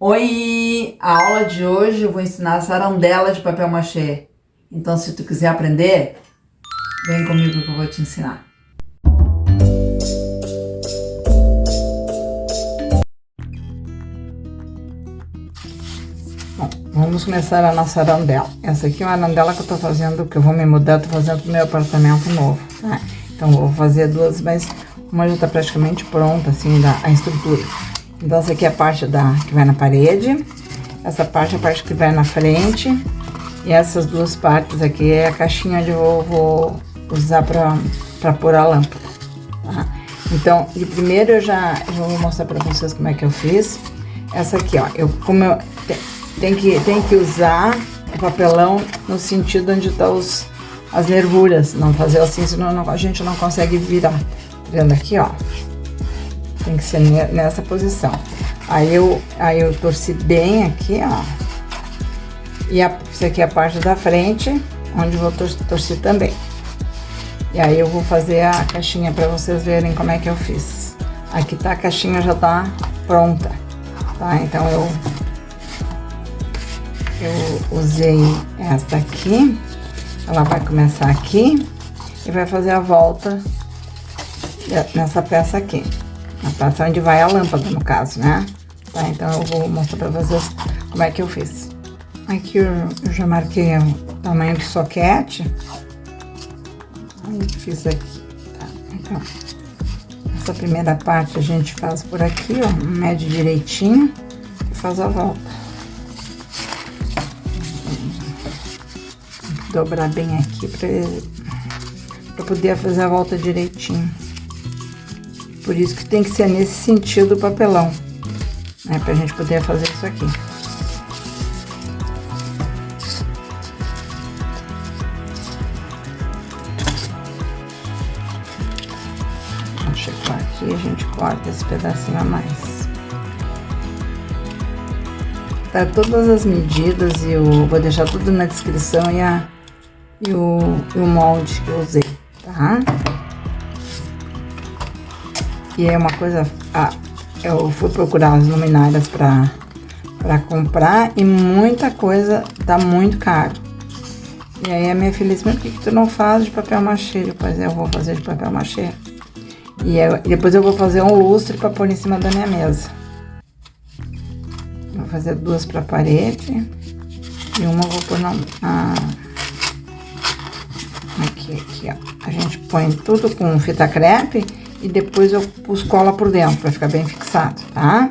Oi! A aula de hoje eu vou ensinar a sarandela de papel machê. Então, se tu quiser aprender, vem comigo que eu vou te ensinar. Bom, vamos começar a nossa arandela. Essa aqui é uma arandela que eu tô fazendo, que eu vou me mudar, tô fazendo pro meu apartamento novo, tá? Então, eu vou fazer duas, mas uma já tá praticamente pronta, assim, a estrutura. Então, essa aqui é a parte que vai na parede, essa parte é a parte que vai na frente, e essas duas partes aqui é a caixinha onde eu vou usar pra pôr a lâmpada, tá? Então, de primeiro eu vou mostrar pra vocês como é que eu fiz. Essa aqui, ó, tem que usar o papelão no sentido onde tá as nervuras, não fazer assim, senão a gente não consegue virar. Tá vendo aqui, ó? Tem que ser nessa posição. Aí eu torci bem aqui, ó. E isso aqui é a parte da frente, onde eu vou torcer também. E aí eu vou fazer a caixinha para vocês verem como é que eu fiz. Aqui tá, a caixinha já tá pronta, tá? Então eu usei esta aqui. Ela vai começar aqui e vai fazer a volta nessa peça aqui. A peça onde vai a lâmpada, no caso, né? Tá, então eu vou mostrar pra vocês como é que eu fiz. Aqui eu já marquei o tamanho do soquete. Aí fiz aqui, tá? Então, essa primeira parte a gente faz por aqui, ó, mede direitinho e faz a volta. Dobrar bem aqui pra poder fazer a volta direitinho. Por isso que tem que ser nesse sentido o papelão, né? Pra gente poder fazer isso aqui. Vamos checar aqui e a gente corta esse pedacinho a mais. Tá todas as medidas e eu vou deixar tudo na descrição e o molde que eu usei, tá? E é uma coisa, eu fui procurar as luminárias pra comprar e muita coisa tá muito caro. E aí a minha filha disse, mas por que tu não faz de papel machê? Depois eu vou fazer de papel machê. E depois eu vou fazer um lustre pra pôr em cima da minha mesa. Vou fazer duas pra parede e uma eu vou pôr aqui, ó. A gente põe tudo com fita crepe. E depois eu pus cola por dentro, pra ficar bem fixado, tá?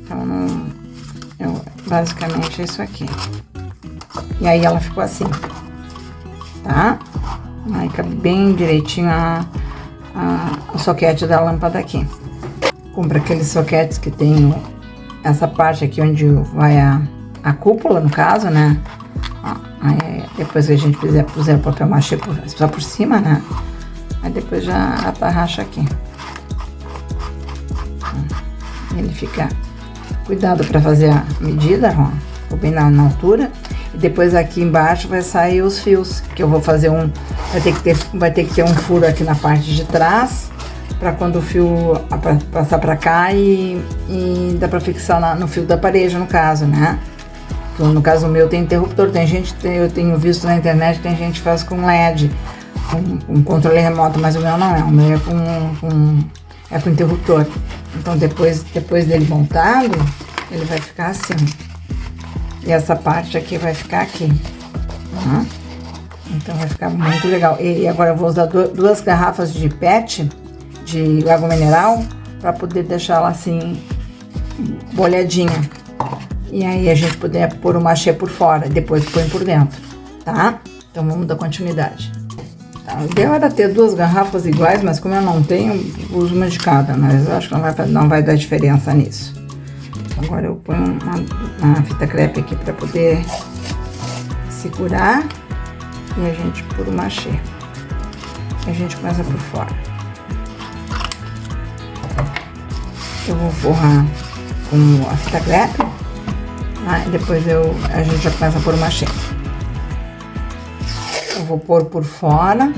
Então, basicamente é isso aqui. E aí ela ficou assim, tá? Aí cabe bem direitinho o soquete da lâmpada aqui. Compra aqueles soquetes que tem essa parte aqui onde vai a cúpula, no caso, né? Ó, aí depois que a gente puser o papel machê só por cima, né? Aí depois já atarracha aqui. Ele fica... Cuidado para fazer a medida, ó. Ficou bem na altura. E depois aqui embaixo vai sair os fios. Que eu vou fazer vai ter que ter um furo aqui na parte de trás. Para quando o fio passar para cá e dá para fixar no fio da parede, no caso, né? No caso o meu tem interruptor. Eu tenho visto na internet, tem gente que faz com LED. Com controle remoto, mas o meu não é. O meu é com interruptor. Então depois dele montado, ele vai ficar assim. E essa parte aqui vai ficar aqui. Tá? Então vai ficar muito legal. E agora eu vou usar duas garrafas de PET, de água mineral, para poder deixar ela assim, bolhadinha. E aí a gente poder pôr o machê por fora, depois põe por dentro, tá? Então vamos dar continuidade. O ideal era ter duas garrafas iguais, mas como eu não tenho, uso uma de cada, mas eu acho que não vai dar diferença nisso. Agora eu ponho uma fita crepe aqui para poder segurar e a gente pôr o machê. E a gente começa por fora. Eu vou forrar com a fita crepe, tá? E depois a gente já começa a pôr o machê. Eu vou pôr por fora,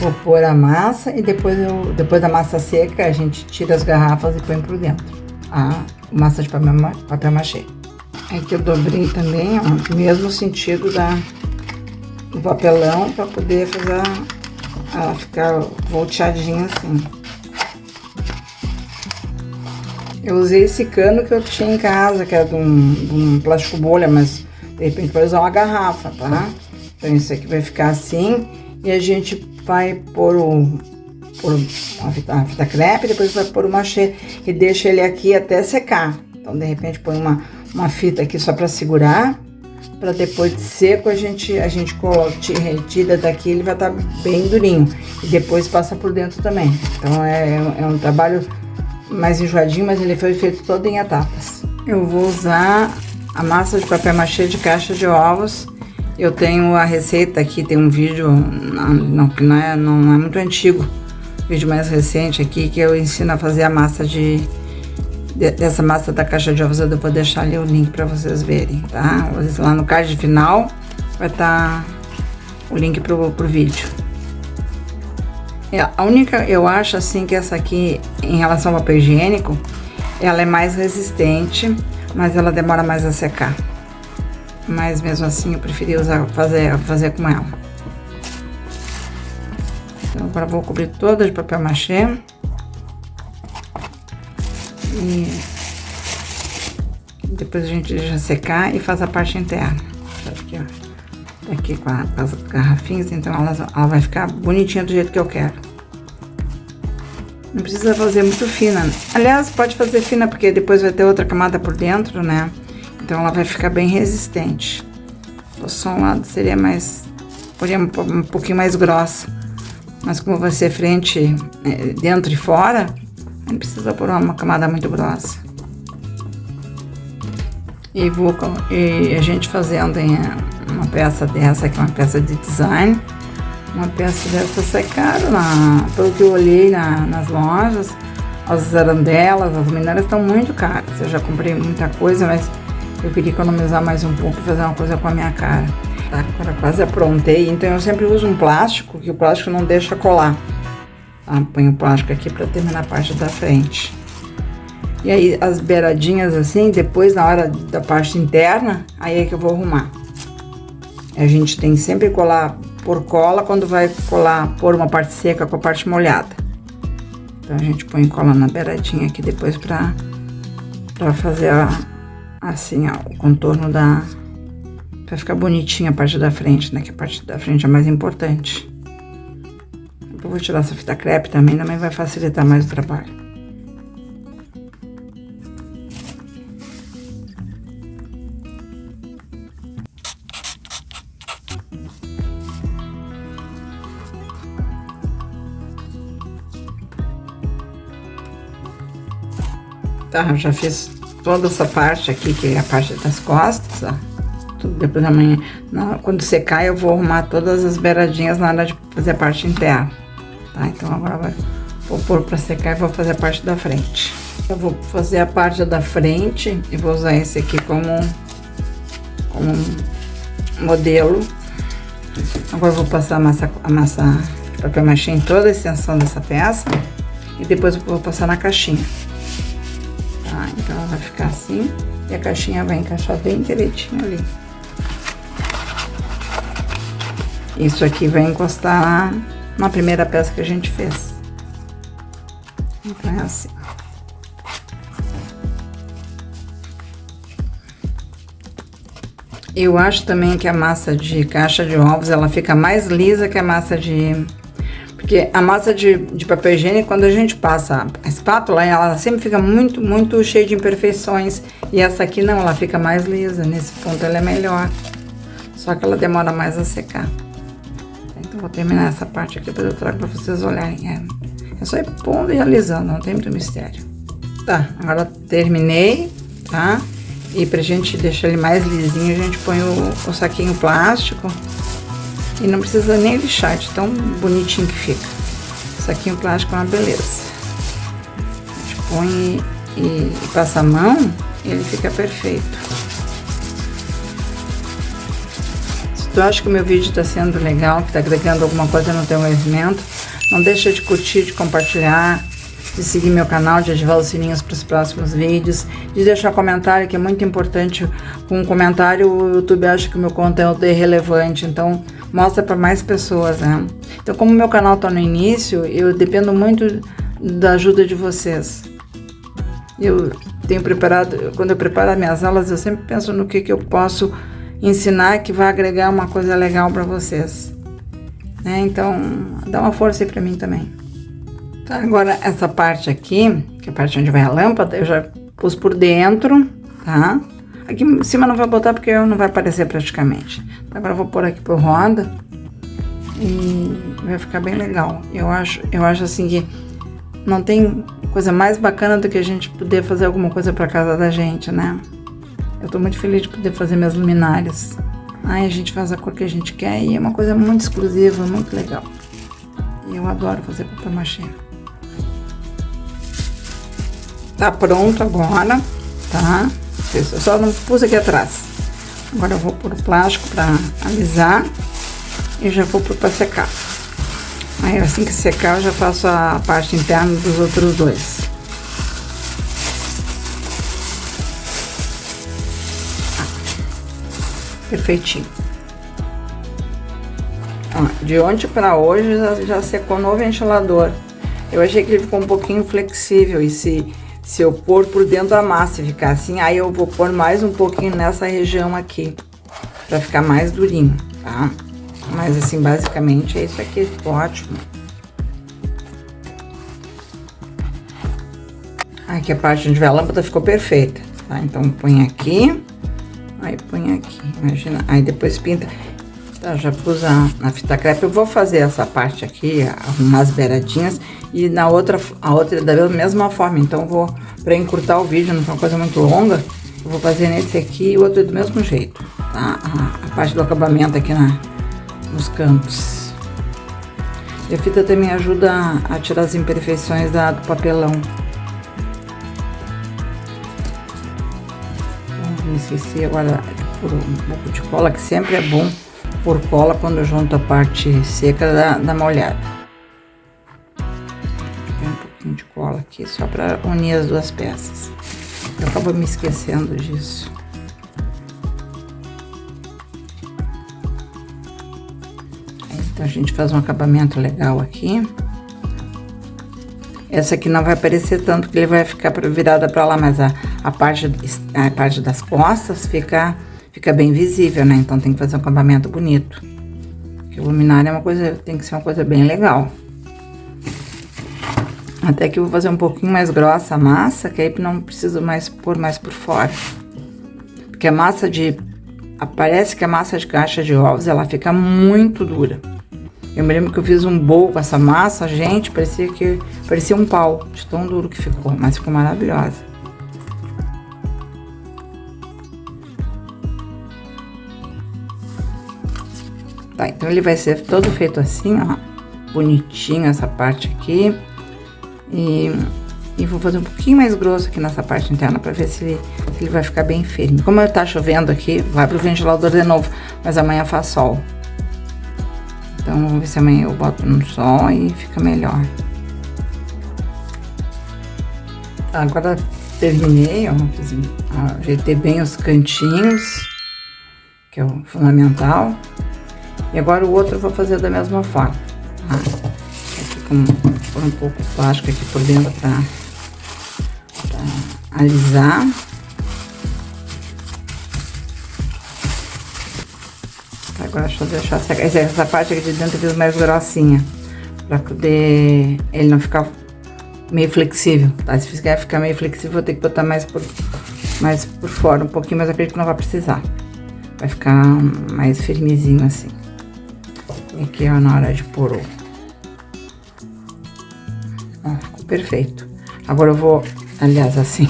vou pôr a massa e depois da massa seca a gente tira as garrafas e põe por dentro. massa de papel machê. Aqui eu dobrei também, ó, mesmo sentido do papelão, para poder fazer ela ficar volteadinha assim. Eu usei esse cano que eu tinha em casa, que era de um plástico bolha, mas de repente vai usar uma garrafa, tá? Então isso aqui vai ficar assim, e a gente vai pôr a fita crepe, depois vai pôr o machê e deixa ele aqui até secar. Então de repente põe uma fita aqui só para segurar, para depois de seco a gente retira daqui, ele vai estar bem durinho, e depois passa por dentro também. Então é um trabalho mais enjoadinho, mas ele foi feito todo em etapas. Eu vou usar a massa de papel machê de caixa de ovos. Eu tenho a receita aqui, tem um vídeo que não é muito antigo, vídeo mais recente aqui, que eu ensino a fazer a massa dessa massa da caixa de ovos. Eu vou deixar ali o link para vocês verem, tá? Lá no card final vai estar o link pro vídeo. A única, eu acho assim que essa aqui, em relação ao papel higiênico, ela é mais resistente, mas ela demora mais a secar. Mas mesmo assim eu preferi fazer com ela. Então agora eu vou cobrir toda de papel machê. E depois a gente deixa secar e faz a parte interna. Aqui, ó. Aqui com as garrafinhas, então ela vai ficar bonitinha do jeito que eu quero. Não precisa fazer muito fina. Aliás, pode fazer fina porque depois vai ter outra camada por dentro, né? Então ela vai ficar bem resistente. Se fosse só um lado seria um pouquinho mais grossa. Mas como vai ser frente, dentro e fora, não precisa pôr uma camada muito grossa. E a gente fazendo uma peça dessa, que é uma peça de design. Uma peça dessa é caro, pelo que eu olhei nas lojas. As arandelas, as luminárias estão muito caras. Eu já comprei muita coisa, mas eu queria economizar mais um pouco e fazer uma coisa com a minha cara. Tá, agora quase aprontei, então eu sempre uso um plástico, que o plástico não deixa colar. Tá? Ponho o plástico aqui para terminar a parte da frente. E aí as beiradinhas assim, depois na hora da parte interna, aí é que eu vou arrumar. A gente tem sempre que colar por cola quando vai pôr uma parte seca com a parte molhada. Então a gente põe cola na beiradinha aqui depois pra fazer assim, ó, o contorno pra ficar bonitinha a parte da frente, né? Que a parte da frente é mais importante. Eu vou tirar essa fita crepe também vai facilitar mais o trabalho. Tá, eu já fiz toda essa parte aqui, que é a parte das costas, ó. Tudo depois da manhã. Quando secar, eu vou arrumar todas as beiradinhas na hora de fazer a parte interna, tá? Então agora vou pôr pra secar e vou fazer a parte da frente. Eu vou fazer a parte da frente e vou usar esse aqui como modelo. Agora eu vou passar a massa de papel machê em toda a extensão dessa peça e depois eu vou passar na caixinha. Então ela vai ficar assim e a caixinha vai encaixar bem direitinho ali. Isso aqui vai encostar na primeira peça que a gente fez. Então é assim. Eu acho também que a massa de caixa de ovos, ela fica mais lisa que a massa Porque a massa de papel higiênico, quando a gente passa a espátula, ela sempre fica muito, muito cheia de imperfeições. E essa aqui não, ela fica mais lisa. Nesse ponto ela é melhor. Só que ela demora mais a secar. Então vou terminar essa parte aqui, depois eu trago pra vocês olharem. É só ir pondo e alisando, não tem muito mistério. Tá, agora terminei, tá? E pra gente deixar ele mais lisinho, a gente põe o saquinho plástico. E não precisa nem lixar, de tão bonitinho que fica. Saquinho plástico é uma beleza. A gente põe e passa a mão e ele fica perfeito. Se tu acha que o meu vídeo tá sendo legal, que tá agregando alguma coisa no teu conhecimento, não deixa de curtir, de compartilhar, de seguir meu canal, de ativar os sininhos para os próximos vídeos, de deixar comentário, que é muito importante. Com um comentário o YouTube acha que o meu conteúdo é relevante, então mostra para mais pessoas, né? Então, como meu canal está no início, eu dependo muito da ajuda de vocês. Eu tenho preparado, quando eu preparo as minhas aulas, eu sempre penso no que eu posso ensinar que vai agregar uma coisa legal para vocês, né? Então, dá uma força aí para mim também. Tá, agora essa parte aqui, que é a parte onde vai a lâmpada, eu já pus por dentro, tá? Aqui em cima não vou botar porque não vai aparecer praticamente. Agora eu vou pôr aqui por roda e vai ficar bem legal. Eu acho assim que não tem coisa mais bacana do que a gente poder fazer alguma coisa pra casa da gente, né? Eu tô muito feliz de poder fazer minhas luminárias. Aí a gente faz a cor que a gente quer e é uma coisa muito exclusiva, muito legal. E eu adoro fazer papel machê. Tá pronto agora, tá? Eu só não pus aqui atrás. Agora eu vou pôr o plástico pra alisar e já vou pôr pra secar. Aí assim que secar eu já faço a parte interna dos outros dois. Perfeitinho. Ó, de ontem pra hoje já secou no ventilador. Eu achei que ele ficou um pouquinho flexível e se eu pôr por dentro da massa e ficar assim, aí eu vou pôr mais um pouquinho nessa região aqui, pra ficar mais durinho, tá? Mas assim, basicamente é isso aqui, ficou ótimo. Aqui a parte onde vai a lâmpada ficou perfeita, tá? Então põe aqui, aí põe aqui, imagina, aí depois pinta. Tá, já pus na fita crepe. Eu vou fazer essa parte aqui, arrumar as beiradinhas e a outra da mesma forma. Então vou, para encurtar o vídeo, não foi uma coisa muito longa, eu vou fazer nesse aqui e o outro do mesmo jeito, tá? A parte do acabamento aqui nos cantos. E a fita também ajuda a tirar as imperfeições do papelão. Não esqueci agora por um pouco de cola, que sempre é bom por cola quando eu junto a parte seca da molhada. Tem um pouquinho de cola aqui só para unir as duas peças. Eu acabo me esquecendo disso. Então a gente faz um acabamento legal aqui. Essa aqui não vai aparecer tanto que ele vai ficar virada para lá, mas a parte das costas fica bem visível, né? Então tem que fazer um acabamento bonito. Porque o luminário é uma coisa, tem que ser uma coisa bem legal. Até que eu vou fazer um pouquinho mais grossa a massa, que aí não preciso mais pôr mais por fora. Porque a massa parece que a massa de caixa de ovos, ela fica muito dura. Eu me lembro que eu fiz um bowl com essa massa, gente, parecia um pau, de tão duro que ficou, mas ficou maravilhosa. Tá, então ele vai ser todo feito assim, ó, bonitinho essa parte aqui. E vou fazer um pouquinho mais grosso aqui nessa parte interna pra ver se ele vai ficar bem firme. Como tá chovendo aqui, vai pro ventilador de novo, mas amanhã faz sol. Então vamos ver se amanhã eu boto no sol e fica melhor. Tá, agora terminei, ó, ajeitei bem os cantinhos, que é o fundamental. E agora o outro eu vou fazer da mesma forma, tá? Aqui com um pouco de plástico aqui por dentro pra alisar. Tá, agora deixa eu deixar secar. Essa parte aqui de dentro eu fiz mais grossinha, pra poder ele não ficar meio flexível, tá? Se ficar meio flexível, vou ter que botar mais por fora um pouquinho, mas acredito que não vai precisar. Vai ficar mais firmezinho assim. E aqui, ó, na hora de pôr ó, ficou perfeito. Agora eu vou, aliás, assim,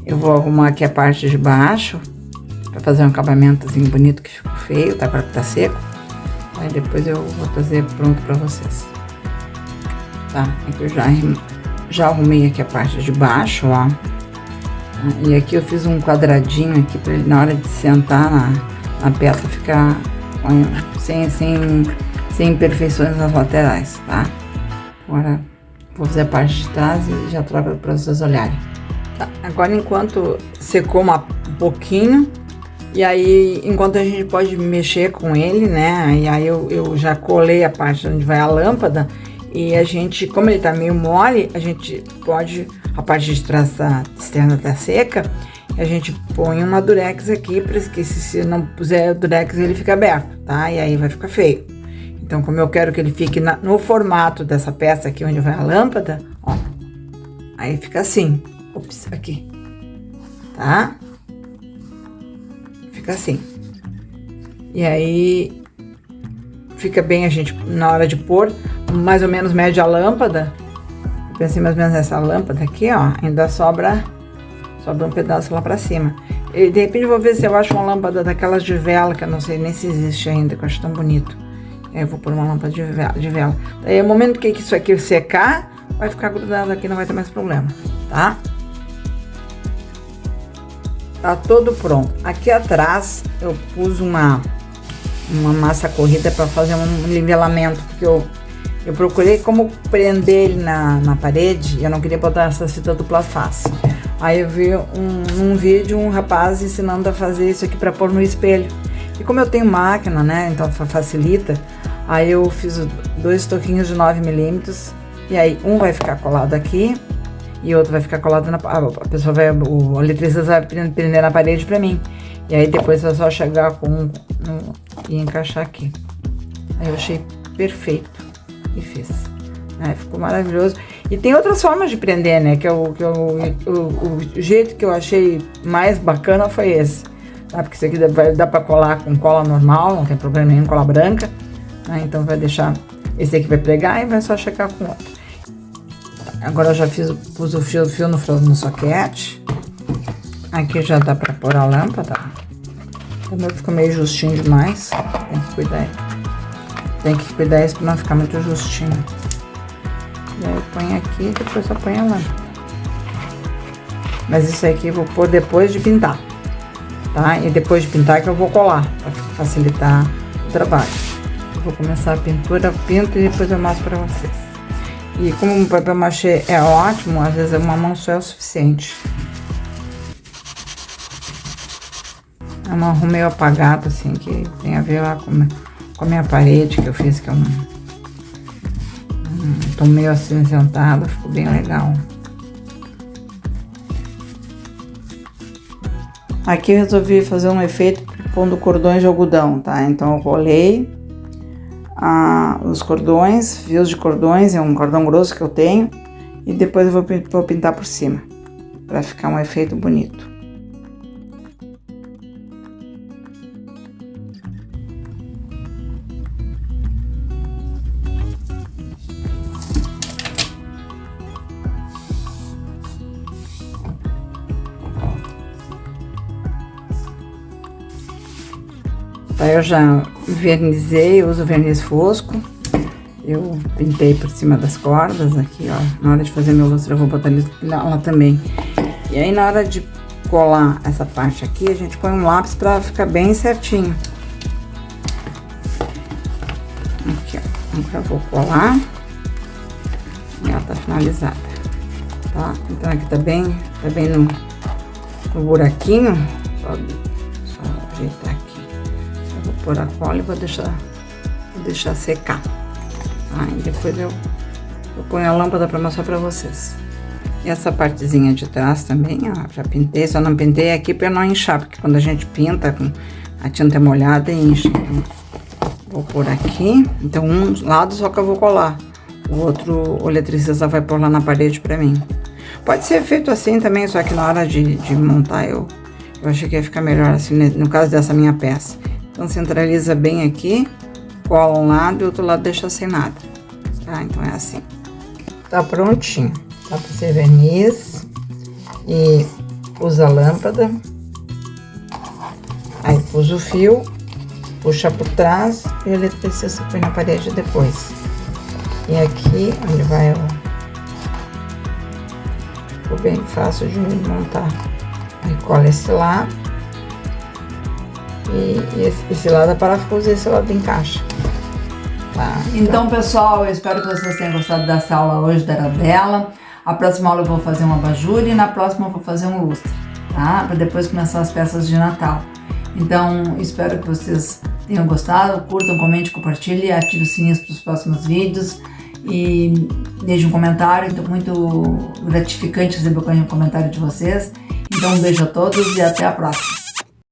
eu vou arrumar aqui a parte de baixo pra fazer um acabamentozinho bonito que ficou feio, tá? Agora que tá seco. Aí depois eu vou fazer pronto pra vocês. Tá? Aqui eu já arrumei aqui a parte de baixo, ó. E aqui eu fiz um quadradinho aqui pra ele, na hora de sentar na peça, ficar sem imperfeições nas laterais, tá? Agora Vou fazer a parte de trás e já troco para vocês olharem. Tá, agora enquanto secou um pouquinho, e aí enquanto a gente pode mexer com ele, né? E aí eu já colei a parte onde vai a lâmpada, e a gente, como ele tá meio mole, a gente pode, a parte de trás da externa tá seca, a gente põe uma durex aqui, porque se não puser durex ele fica aberto, tá? E aí vai ficar feio. Então, como eu quero que ele fique no formato dessa peça aqui onde vai a lâmpada, ó, aí fica assim, ops, aqui, tá? Fica assim. E aí fica bem a gente, na hora de pôr, mais ou menos mede a lâmpada. Eu pensei mais ou menos nessa lâmpada aqui, ó, ainda sobra um pedaço lá pra cima. E de repente eu vou ver se eu acho uma lâmpada daquelas de vela, que eu não sei nem se existe ainda, que eu acho tão bonito. Aí eu vou pôr uma lâmpada de vela. Daí, no momento que isso aqui secar, vai ficar grudado aqui, não vai ter mais problema, tá? Tá todo pronto. Aqui atrás eu pus uma massa corrida para fazer um nivelamento, porque eu procurei como prender ele na parede, e eu não queria botar essa fita dupla face. Aí eu vi num vídeo um rapaz ensinando a fazer isso aqui para pôr no espelho. E como eu tenho máquina, né, então facilita, aí eu fiz 2 toquinhos de 9 milímetros, e aí um vai ficar colado aqui, e outro vai ficar colado a pessoa vai, o eletricista vai prender na parede para mim. E aí depois é só chegar com e encaixar aqui. Aí eu achei perfeito e fiz. Ficou maravilhoso. E tem outras formas de prender, né? O jeito que eu achei mais bacana foi esse. Tá? Porque isso aqui dá pra colar com cola normal, não tem problema nenhum, cola branca. Né? Então vai deixar. Esse aqui vai pregar e vai só checar com outro. Agora eu já pus o fio no soquete. Aqui já dá pra pôr a lâmpada. Também ficou meio justinho demais. Tem que cuidar. Tem que cuidar isso pra não ficar muito justinho. Daí eu ponho aqui e depois eu ponho a lâmpada. Mas isso aqui eu vou pôr depois de pintar, tá? E depois de pintar que eu vou colar, pra facilitar o trabalho. Eu vou começar a pintura, eu pinto e depois eu mostro pra vocês. E como o papel machê é ótimo, às vezes uma mão só é o suficiente. É uma mão meio apagada, assim, que tem a ver lá com a minha parede que eu fiz, que eu não... Tô meio acinzentada, ficou bem legal. Aqui eu resolvi fazer um efeito pondo cordões de algodão, tá? Então eu colei os cordões, fios de cordões, é um cordão grosso que eu tenho, e depois eu vou pintar por cima, pra ficar um efeito bonito. Aí eu já vernizei, uso verniz fosco. Eu pintei por cima das cordas aqui, ó. Na hora de fazer meu lustre eu vou botar lá também. E aí na hora de colar essa parte aqui, a gente põe um lápis pra ficar bem certinho. Aqui, ó. Eu vou colar. E ela tá finalizada, tá? Então aqui tá bem no buraquinho. Só ajeitar aqui. Vou pôr a cola e vou deixar secar. Aí depois eu ponho a lâmpada para mostrar para vocês. E essa partezinha de trás também, ó, já pintei, só não pintei aqui para não inchar, porque quando a gente pinta com a tinta molhada incha. Então, vou pôr aqui. Então um lado só que eu vou colar, o outro o eletricista vai pôr lá na parede para mim. Pode ser feito assim também, só que na hora de montar eu achei que ia ficar melhor assim, no caso dessa minha peça. Então centraliza bem aqui, cola um lado e o outro lado deixa sem nada, tá? Então é assim. Tá prontinho. Tá para ser verniz e usa a lâmpada. Aí pus o fio, puxa por trás e o eletricista põe na parede depois. E aqui onde vai ficou bem fácil de montar. Aí cola esse lado. E esse lado é parafuso e esse lado encaixa. Tá. Então, pessoal, eu espero que vocês tenham gostado dessa aula hoje da Arabella. A próxima aula eu vou fazer um abajur e na próxima eu vou fazer um lustre, tá? Para depois começar as peças de Natal. Então, espero que vocês tenham gostado. Curtam, comentem, compartilhem, ative o sininho para os próximos vídeos e deixem um comentário. Então, muito gratificante receber um comentário de vocês. Então, um beijo a todos e até a próxima.